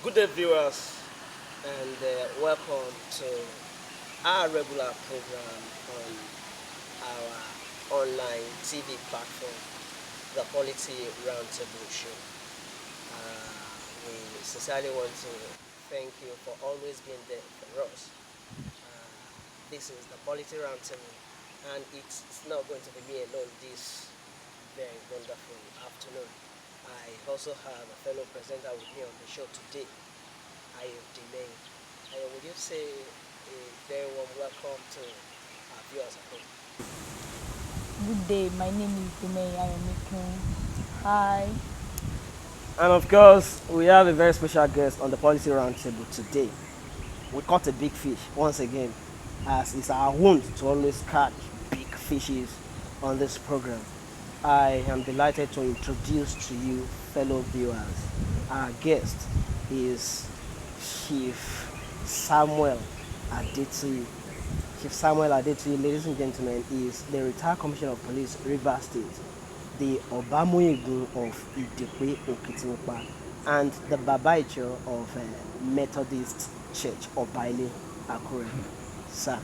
Good day, viewers, and welcome to our regular program on our online TV platform, the Quality Roundtable Show. We sincerely want to thank you for always being there for us. This is the Quality Roundtable, and it's not going to be me alone this very wonderful afternoon. I also have a fellow presenter with me on the show today. I am Delay. Would you say a very warm welcome to our viewers at home? Good day, my name is Dumei Ayomikun. Hi. And of course, we have a very special guest on the Policy Roundtable today. We caught a big fish once again, as it's our wound to always catch big fishes on this program. I am delighted to introduce to you, fellow viewers, our guest is Chief Samuel Adetuyi. Chief Samuel Adetuyi, ladies and gentlemen, is the retired Commissioner of Police, Rivers State, the Obamoyegun of Idekwe Okitimupa, and the Babaicho of Methodist Church of Baile, Akure. Sir,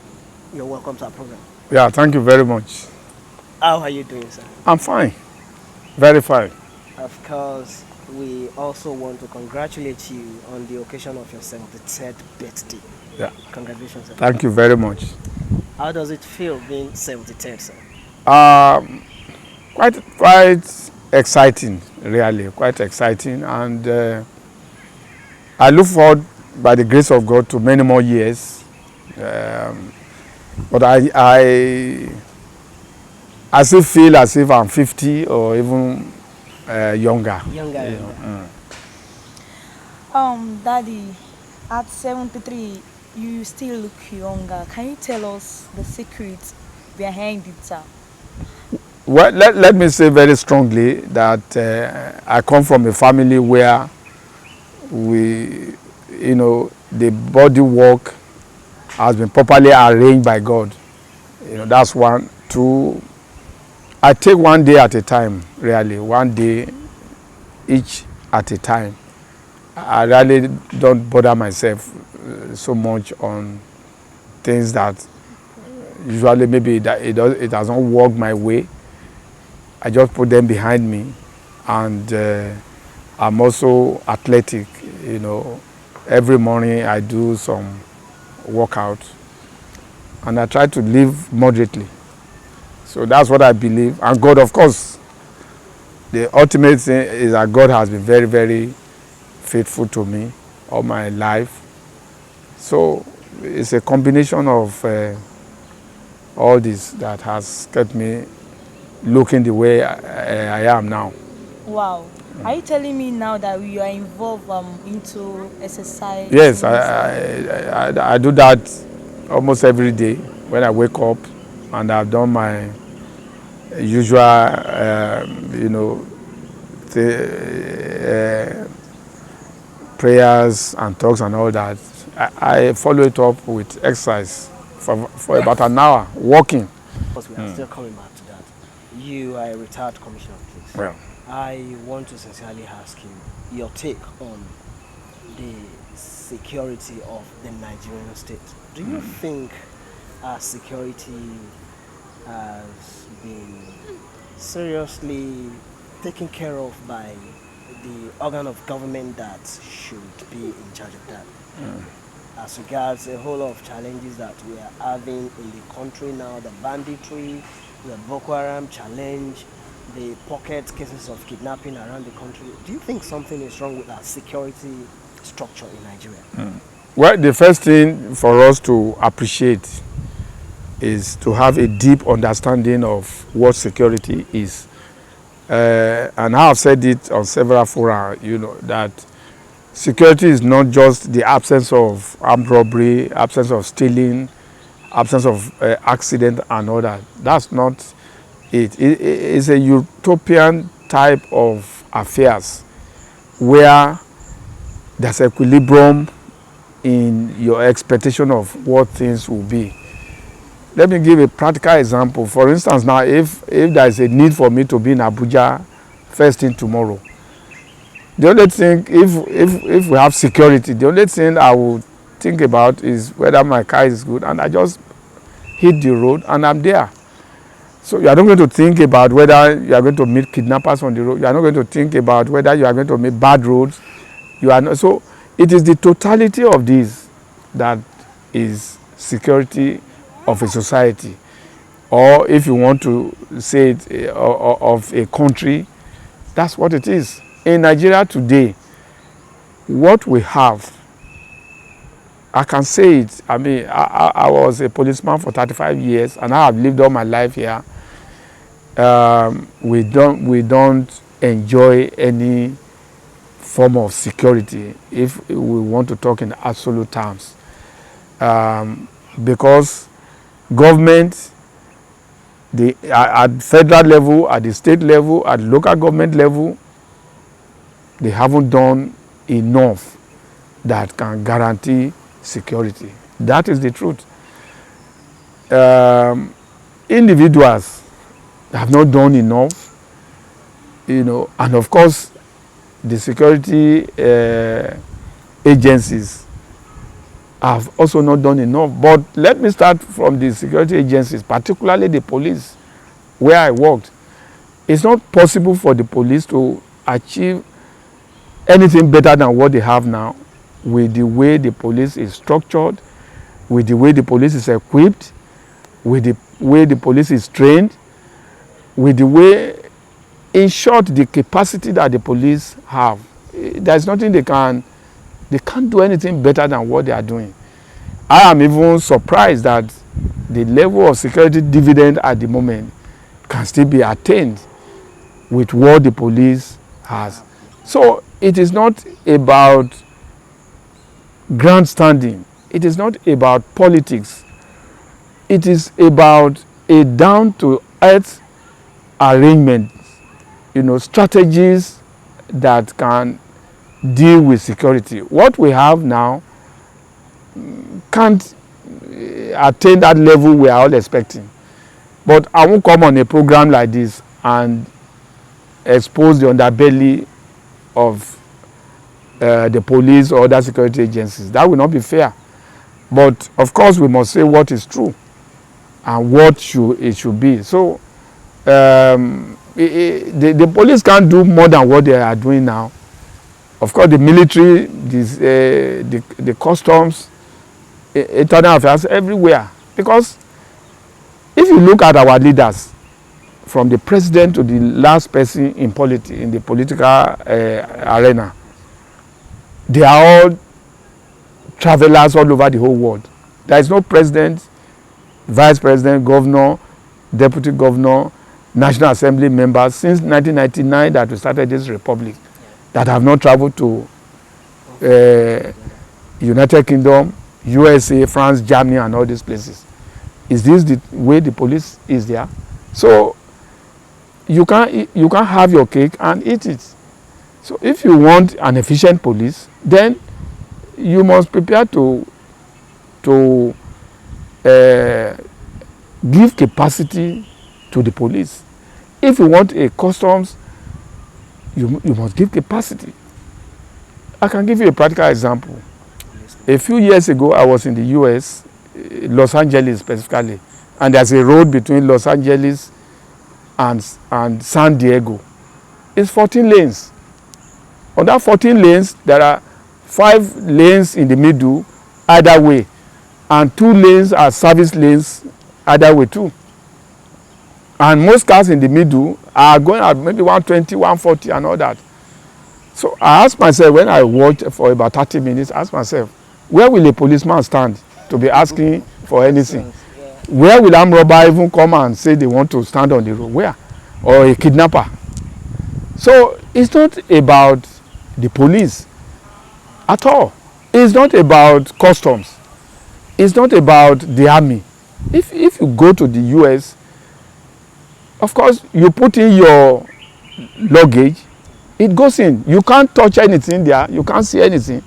you're welcome to our program. Yeah, thank you very much. How are you doing, sir? I'm fine. Very fine. Of course, we also want to congratulate you on the occasion of your 73rd birthday. Yeah. Congratulations, sir. Thank you very much. How does it feel being 73rd, sir? Quite exciting, really. Quite exciting. And I look forward, by the grace of God, to many more years. But I still feel as if I'm 50 or even younger. Younger. Daddy, at 73, you still look younger. Can you tell us the secret behind it, sir? Well, let me say very strongly that I come from a family where the body work has been properly arranged by God. That's one. Two, I take one day at a time, really. One day each at a time. I really don't bother myself so much on things that usually maybe it doesn't work my way. I just put them behind me, and I'm also athletic. Every morning I do some workout, and I try to live moderately. So that's what I believe. And God, of course, the ultimate thing is that God has been very, very faithful to me all my life. So it's a combination of all this that has kept me looking the way I am now. Wow. Are you telling me now that you are involved into exercise? Yes, I do that almost every day when I wake up, and I've done my usual, prayers and talks and all that. I follow it up with exercise for about an hour, walking. Because we are still coming back to that. You are a retired Commissioner of Police. Well, I want to sincerely ask you your take on the security of the Nigerian state. Do you think our security has been seriously taken care of by the organ of government that should be in charge of that? As regards a whole lot of challenges that we are having in the country now, the banditry, the Boko Haram challenge, the pocket cases of kidnapping around the country, do you think something is wrong with our security structure in Nigeria? Well, the first thing for us to appreciate is to have a deep understanding of what security is. And I have said it on several fora, that security is not just the absence of armed robbery, absence of stealing, absence of accident and all that. That's not it. It is a utopian type of affairs where there's equilibrium in your expectation of what things will be. Let me give a practical example. For instance, now if there is a need for me to be in Abuja first thing tomorrow, The only thing, if we have security, the only thing I would think about is whether my car is good, and I just hit the road and I'm there. So you are not going to think about whether you are going to meet kidnappers on the road. You are not going to think about whether you are going to meet bad roads. You are not. So it is the totality of this that is security of a society, or if you want to say it, of a country. That's what it is. In Nigeria today, what we have, I can say it. I mean, I was a policeman for 35 years, and I have lived all my life here. We don't enjoy any form of security if we want to talk in absolute terms, because government, at federal level, at the state level, at local government level, they haven't done enough that can guarantee security. That is the truth. Individuals have not done enough, and of course the security agencies have also not done enough. But let me start from the security agencies, particularly the police, where I worked. It's not possible for the police to achieve anything better than what they have now, with the way the police is structured, with the way the police is equipped, with the way the police is trained, with the way, in short, the capacity that the police have. There's nothing they can't do anything better than what they are doing. I am even surprised that the level of security dividend at the moment can still be attained with what the police has. So it is not about grandstanding. It is not about politics. It is about a down-to-earth arrangement, strategies that can deal with security. What we have now can't attain that level we are all expecting. But I won't come on a program like this and expose the underbelly of the police or other security agencies. That will not be fair. But of course, we must say what is true and what it should be. So the police can't do more than what they are doing now. Of course, the military, the customs, internal affairs, everywhere. Because if you look at our leaders, from the president to the last person in the political arena, they are all travelers all over the whole world. There is no president, vice president, governor, deputy governor, National Assembly members since 1999 that we started this republic that have not traveled to United Kingdom, USA, France, Germany, and all these places. Is this the way the police is there? So you can't have your cake and eat it. So if you want an efficient police, then you must prepare to give capacity to the police. If you want a customs, you must give capacity. I can give you a practical example. A few years ago, I was in the US, Los Angeles specifically, and there's a road between Los Angeles and San Diego. It's 14 lanes. On that 14 lanes, there are 5 lanes in the middle, either way, and 2 lanes are service lanes, either way too. And most cars in the middle are going at maybe 120, 140 and all that. So I asked myself, when I watched for about 30 minutes, I asked myself, where will a policeman stand to be asking for anything? Where will armed robber even come and say they want to stand on the road? Where? Or a kidnapper? So it's not about the police at all. It's not about customs. It's not about the army. If you go to the US, of course, you put in your luggage, it goes in. You can't touch anything there. You can't see anything.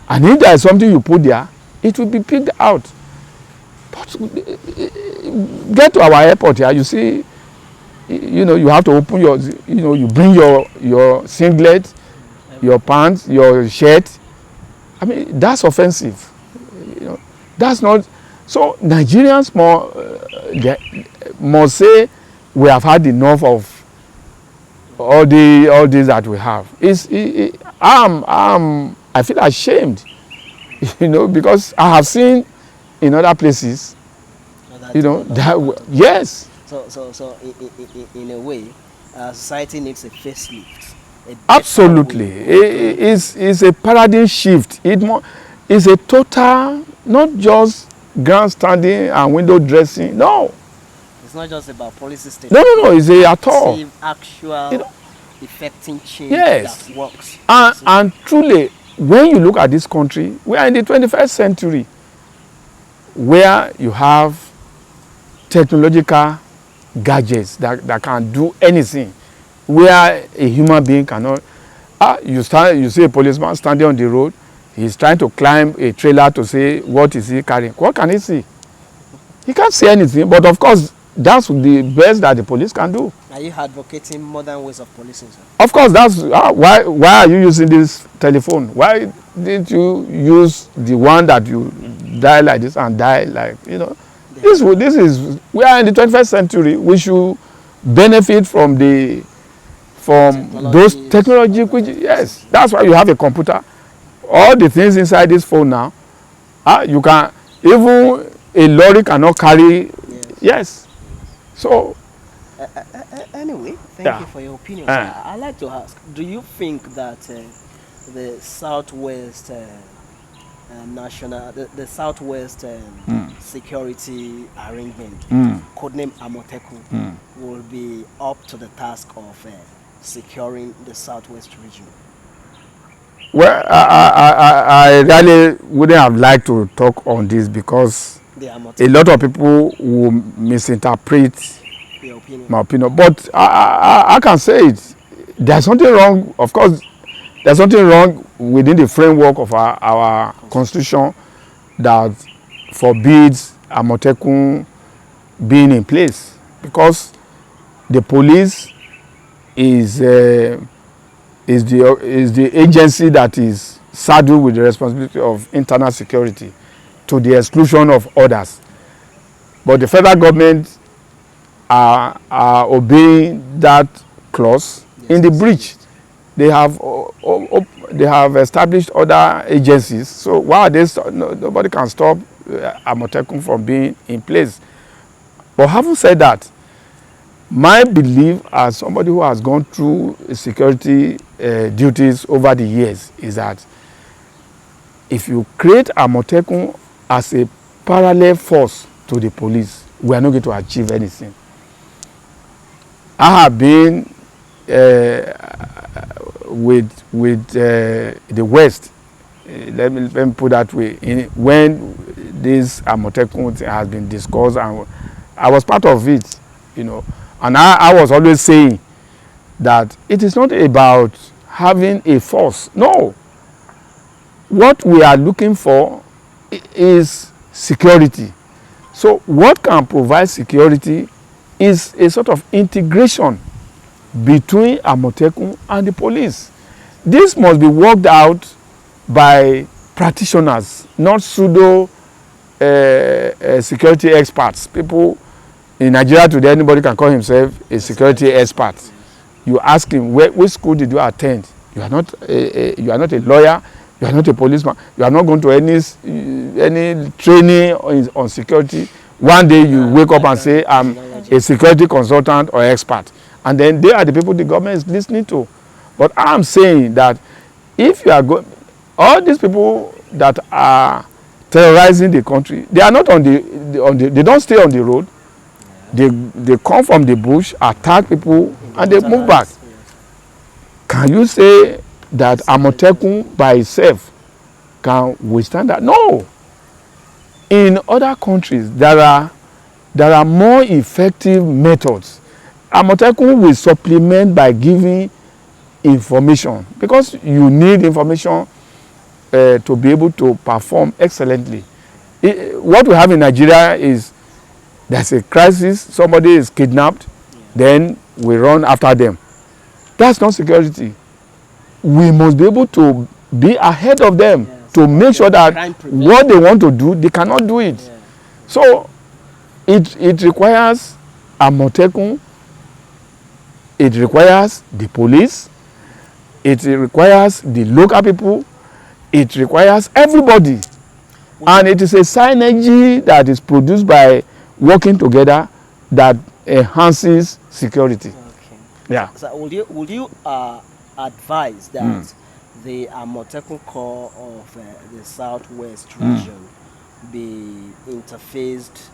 And if there is something you put there, it will be picked out. But get to our airport here, you see, you have to open your, you bring your singlet, your pants, your shirt. I mean, that's offensive. That's not. So Nigerians must say we have had enough of all this that we have. I feel ashamed, because I have seen in other places, yes. So in a way, society needs a facelift. Absolutely, it's a paradigm shift. It's a total, not just grandstanding and window dressing. No, it's not just about policy no, statement. no, no. It's at all. Actual effecting change Yes, that works. and truly, when you look at this country, we are in the 21st century, where you have technological gadgets that can do anything, where a human being cannot. You see a policeman standing on the road. He's trying to climb a trailer to say what is he carrying. What can he see? He can't see anything. But of course, that's the best that the police can do. Are you advocating modern ways of policing, sir? Of course, that's why are you using this telephone? Why didn't you use the one that you dial like this and dial like, This is, we are in the 21st century. We should benefit from those technology, which, yes, that's why you have a computer. All the things inside this phone now, you can, even a lorry cannot carry. Yes. So anyway, thank you for your opinion. I'd like to ask, do you think that the Southwest the Southwest security arrangement, codename Amoteku, will be up to the task of securing the Southwest region? Well, I really wouldn't have liked to talk on this because a lot of people will misinterpret my opinion. But I can say it. There's something wrong. Of course, there's something wrong within the framework of our constitution that forbids Amotekun being in place, because the police is the agency that is saddled with the responsibility of internal security to the exclusion of others. But the federal government are obeying that clause. In the breach. They have established other agencies. So why are they nobody can stop Amotekun from being in place. But having said that, my belief as somebody who has gone through security duties over the years is that if you create Amotekun as a parallel force to the police, we are not going to achieve anything. I have been with the West, let me put that way, when this Amotekun has been discussed, and I was part of it, and I was always saying that it is not about having a force. No. What we are looking for is security. So what can provide security is a sort of integration between Amotekun and the police. This must be worked out by practitioners, not pseudo security experts. People in Nigeria today, anybody can call himself a security expert. You ask him, which school did you attend? You are not a lawyer. You are not a policeman. You are not going to any training on security. One day you wake up and say, I'm a security consultant or expert. And then they are the people the government is listening to. But I'm saying that if you are going, all these people that are terrorizing the country, they are not they don't stay on the road. They come from the bush, attack people, and they move back. Can you say that Amotekun by itself can withstand that? No. In other countries, there are more effective methods. Amotekun will supplement by giving information, because you need information to be able to perform excellently. What we have in Nigeria is there's a crisis, somebody is kidnapped, then we run after them. That's not security. we must be able to be ahead of them, Yes. to make sure that Crime prevention. what they want to do, they cannot do it. Yeah. So it requires Amotekun, it requires the police, it requires the local people, it requires everybody. And it is a synergy that is produced by working together that enhances security. Okay. Yeah. So would you advise that the Amotekun Corps of the Southwest region be interfaced?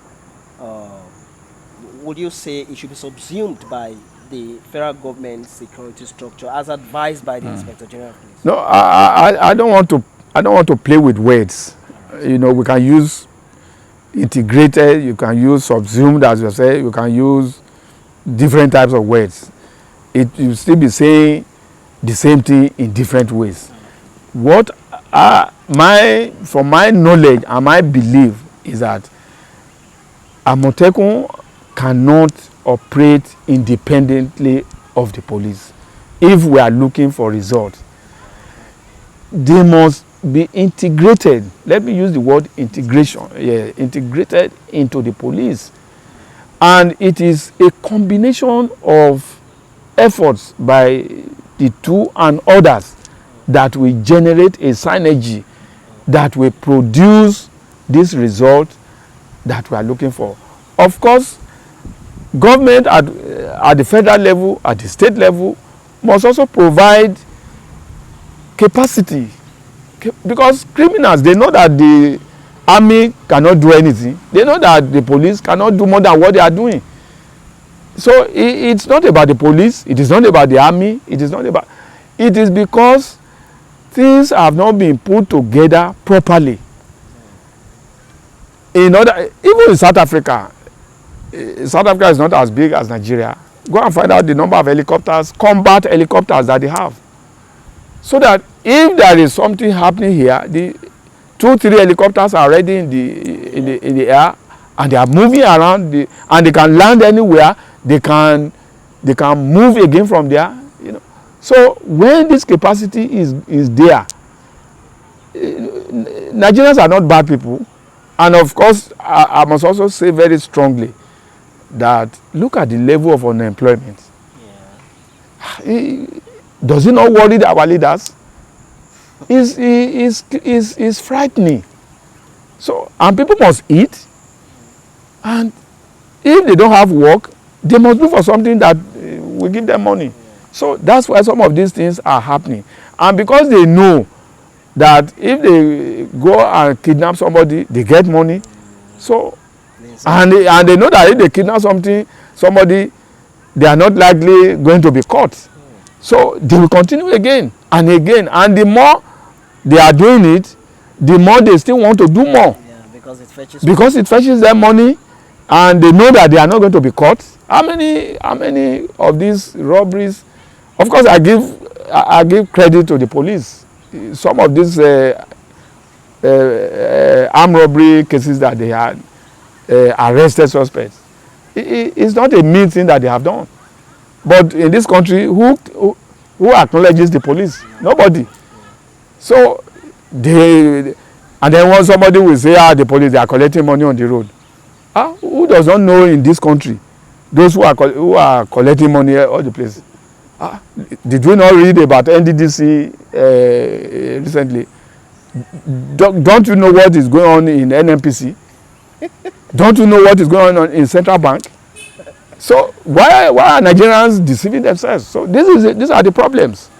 Would you say it should be subsumed by the federal government security structure as advised by the Inspector General of Police? No, I don't want to play with words. You know, we can use integrated, you can use subsumed, as you say, you can use different types of words. You still be saying the same thing in different ways. What from my knowledge and my belief is that Amotekun cannot operate independently of the police. If we are looking for results, they must be integrated. Let me use the word integration. Yeah, integrated into the police. And it is a combination of efforts by the two and others that will generate a synergy that will produce this result that we are looking for. Of course, government at the federal level, at the state level, must also provide capacity, because criminals, they know that the army cannot do anything. They know that the police cannot do more than what they are doing. So it's not about the police, it is not about the army, it is because things have not been put together properly. Even in South Africa is not as big as Nigeria. Go and find out the number of helicopters, combat helicopters that they have. So that if there is something happening here, the 2-3 helicopters are already in the air, and they are moving around, and they can land anywhere. They can move again from there. You know. So when this capacity is there, Nigerians are not bad people, and of course I must also say very strongly that look at the level of unemployment. Yeah. Does it not worry our leaders? Is frightening. So, and people must eat, and if they don't have work, they must look for something that will give them money. So that's why some of these things are happening. And because they know that if they go and kidnap somebody, they get money. So and they know that if they kidnap somebody, they are not likely going to be caught. So they will continue again and again, and the more they are doing it, the more they still want to do more. Yeah, because it fetches them money, and they know that they are not going to be caught. How many of these robberies? Of course, I give credit to the police. Some of these armed robbery cases that they had arrested suspects, it's not a mean thing that they have done. But in this country, who acknowledges the police? Nobody. So and then when somebody will say, the police, they are collecting money on the road. Who does not know in this country those who are collecting money all the place? Did we not read about NDDC recently? Don't you know what is going on in NNPC? Don't you know what is going on in Central Bank? So why are Nigerians deceiving themselves? So these are the problems.